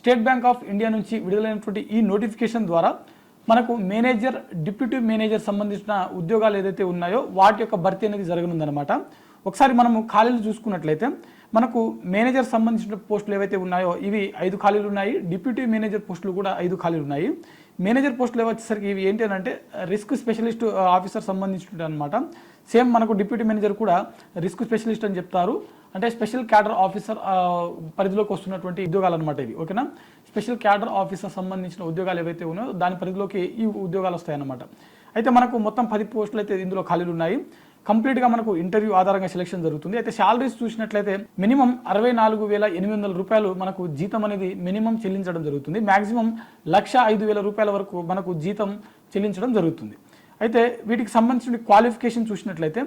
State bank of India నుంచి విడుదలైనటువంటి ఈ నోటిఫికేషన్ ద్వారా మనకు మేనేజర్, డిప్యూటీ మేనేజర్ సంబంధించిన ఉద్యోగాలు ఏదైతే ఉన్నాయో వాటి యొక్క భర్తీ అనేది జరగనుందనమాట. ఒకసారి మనము ఖాళీలు చూసుకున్నట్లయితే మనకు మేనేజర్ సంబంధించిన పోస్టులు ఏవైతే ఉన్నాయో ఇవి 5 ఖాళీలు ఉన్నాయి. డిప్యూటీ మేనేజర్ పోస్టులు కూడా 5 ఖాళీలు ఉన్నాయి. మేనేజర్ పోస్టులు వచ్చేసరికి ఇవి ఏంటి అంటే రిస్క్ స్పెషలిస్ట్ ఆఫీసర్ సంబంధించిన అనమాట. సేమ్ మనకు డిప్యూటీ మేనేజర్ కూడా రిస్క్ స్పెషలిస్ట్ అని చెప్తారు. అంటే స్పెషల్ క్యాడర్ ఆఫీసర్ పరిధిలోకి వస్తున్నటువంటి ఉద్యోగాలు అనమాట ఇవి. ఓకేనా, స్పెషల్ క్యాడర్ ఆఫీసర్ సంబంధించిన ఉద్యోగాలు ఏవైతే ఉన్నాయో దాని పరిధిలోకి ఈ ఉద్యోగాలు వస్తాయన్నమాట. అయితే మనకు మొత్తం 10 పోస్టులు అయితే ఇందులో ఖాళీలు ఉన్నాయి. కంప్లీట్గా మనకు ఇంటర్వ్యూ ఆధారంగా సెలెక్షన్ జరుగుతుంది. అయితే శాలరీస్ చూసినట్లయితే మినిమం 64,800 రూపాయలు మనకు జీతం అనేది మినిమం చెల్లించడం జరుగుతుంది. మ్యాక్సిమం 1,05,000 రూపాయల వరకు మనకు జీతం చెల్లించడం జరుగుతుంది. అయితే వీటికి సంబంధించిన క్వాలిఫికేషన్ చూసినట్లయితే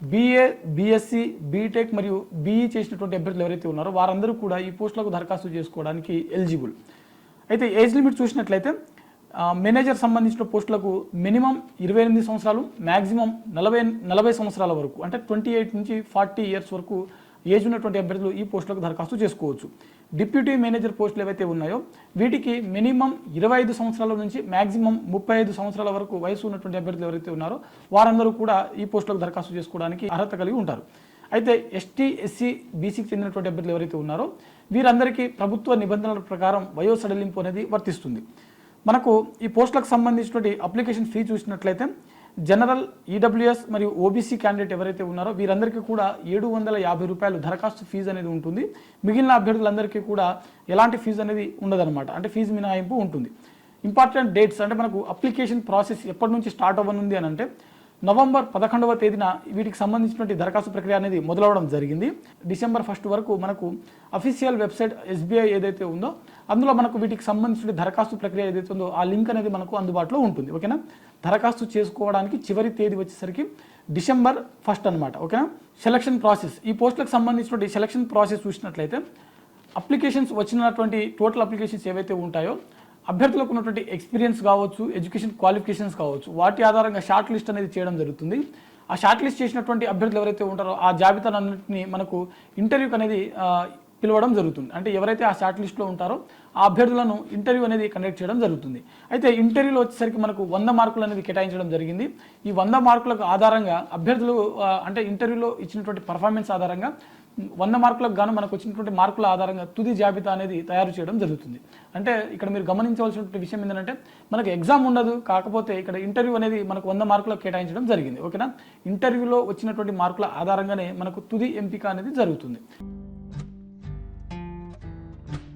BA, BSc, బీటెక్ మరియు BE చేసినటువంటి అభ్యర్థులు ఎవరైతే ఉన్నారో వారందరూ కూడా ఈ పోస్టులకు దరఖాస్తు చేసుకోవడానికి ఎలిజిబుల్. అయితే ఏజ్ లిమిట్ చూసినట్లయితే మేనేజర్ సంబంధించిన పోస్టులకు మినిమం 28 సంవత్సరాలు, మ్యాక్సిమం 40 సంవత్సరాల వరకు అంటే 28 నుంచి 40 ఇయర్స్ వరకు ఏజ్ ఉన్నటువంటి అభ్యర్థులు ఈ పోస్టులకు దరఖాస్తు చేసుకోవచ్చు. డిప్యూటీ మేనేజర్ పోస్టులు ఏవైతే ఉన్నాయో వీటికి మినిమం 25 సంవత్సరాల నుంచి మ్యాక్సిమం 35 సంవత్సరాల వరకు వయసు ఉన్నటువంటి అభ్యర్థులు ఎవరైతే ఉన్నారో వారందరూ కూడా ఈ పోస్టులకు దరఖాస్తు చేసుకోవడానికి అర్హత కలిగి ఉంటారు. అయితే ST, SC, BCకి చెందినటువంటి అభ్యర్థులు ఎవరైతే ఉన్నారో వీరందరికీ ప్రభుత్వ నిబంధనల ప్రకారం వయో సడలింపు అనేది వర్తిస్తుంది. మనకు ఈ పోస్టులకు సంబంధించినటువంటి అప్లికేషన్ ఫీ చూసినట్లయితే జనరల్, EWS మరియు OBC క్యాండిడేట్ ఎవరైతే ఉన్నారో వీరందరికీ కూడా 750 రూపాయలు దరఖాస్తు ఫీజు అనేది ఉంటుంది. మిగిలిన అభ్యర్థులందరికీ కూడా ఎలాంటి ఫీజు అనేది ఉండదన్నమాట. అంటే ఫీజు మినహాయింపు ఉంటుంది. ఇంపార్టెంట్ డేట్స్ అంటే మనకు అప్లికేషన్ ప్రాసెస్ ఎప్పటి నుంచి స్టార్ట్ అవ్వనుంది అని అంటే నవంబర్ 11వ తేదీన వీటికి సంబంధించినటువంటి దరఖాస్తు ప్రక్రియ అనేది మొదలవడం జరిగింది. డిసెంబర్ 1 వరకు మనకు అఫీషియల్ వెబ్సైట్ SBI ఏదైతే ఉందో అందులో మనకు వీటికి సంబంధించిన దరఖాస్తు ప్రక్రియ ఏదైతే ఉందో ఆ లింక్ అనేది మనకు అందుబాటులో ఉంటుంది. ఓకేనా, దరఖాస్తు చేసుకోవడానికి చివరి తేదీ వచ్చేసరికి డిసెంబర్ 1 అనమాట. ఓకేనా, సెలక్షన్ ప్రాసెస్, ఈ పోస్టులకు సంబంధించినటువంటి సెలక్షన్ ప్రాసెస్ చూసినట్లయితే అప్లికేషన్స్ వచ్చినటువంటి టోటల్ అప్లికేషన్స్ ఏవైతే ఉంటాయో అభ్యర్థులకు ఉన్నటువంటి ఎక్స్పీరియన్స్ కావచ్చు, ఎడ్యుకేషన్ క్వాలిఫికేషన్స్ కావచ్చు, వాటి ఆధారంగా షార్ట్ లిస్ట్ అనేది చేయడం జరుగుతుంది. ఆ షార్ట్ లిస్ట్ చేసినటువంటి అభ్యర్థులు ఎవరైతే ఉంటారో ఆ జాబితాలన్నింటినీ మనకు ఇంటర్వ్యూకి అనేది పిలవడం జరుగుతుంది. అంటే ఎవరైతే ఆ షార్ట్ లిస్ట్లో ఉంటారో ఆ అభ్యర్థులను ఇంటర్వ్యూ అనేది కండక్ట్ చేయడం జరుగుతుంది. అయితే ఇంటర్వ్యూలో వచ్చేసరికి మనకు 100 మార్కులు అనేది కేటాయించడం జరిగింది. ఈ 100 మార్కులకు ఆధారంగా అభ్యర్థులు అంటే ఇంటర్వ్యూలో ఇచ్చినటువంటి పర్ఫార్మెన్స్ ఆధారంగా 100 మార్కులకు గాను మనకు వచ్చినటువంటి మార్కుల ఆధారంగా తుది జాబితా అనేది తయారు చేయడం జరుగుతుంది. అంటే ఇక్కడ మీరు గమనించవలసినటువంటి విషయం ఏంటంటే మనకు ఎగ్జామ్ ఉండదు, కాకపోతే ఇక్కడ ఇంటర్వ్యూ అనేది మనకు 100 మార్కులకు కేటాయించడం జరిగింది. ఓకేనా, ఇంటర్వ్యూలో వచ్చినటువంటి మార్కుల ఆధారంగానే మనకు తుది ఎంపిక అనేది జరుగుతుంది.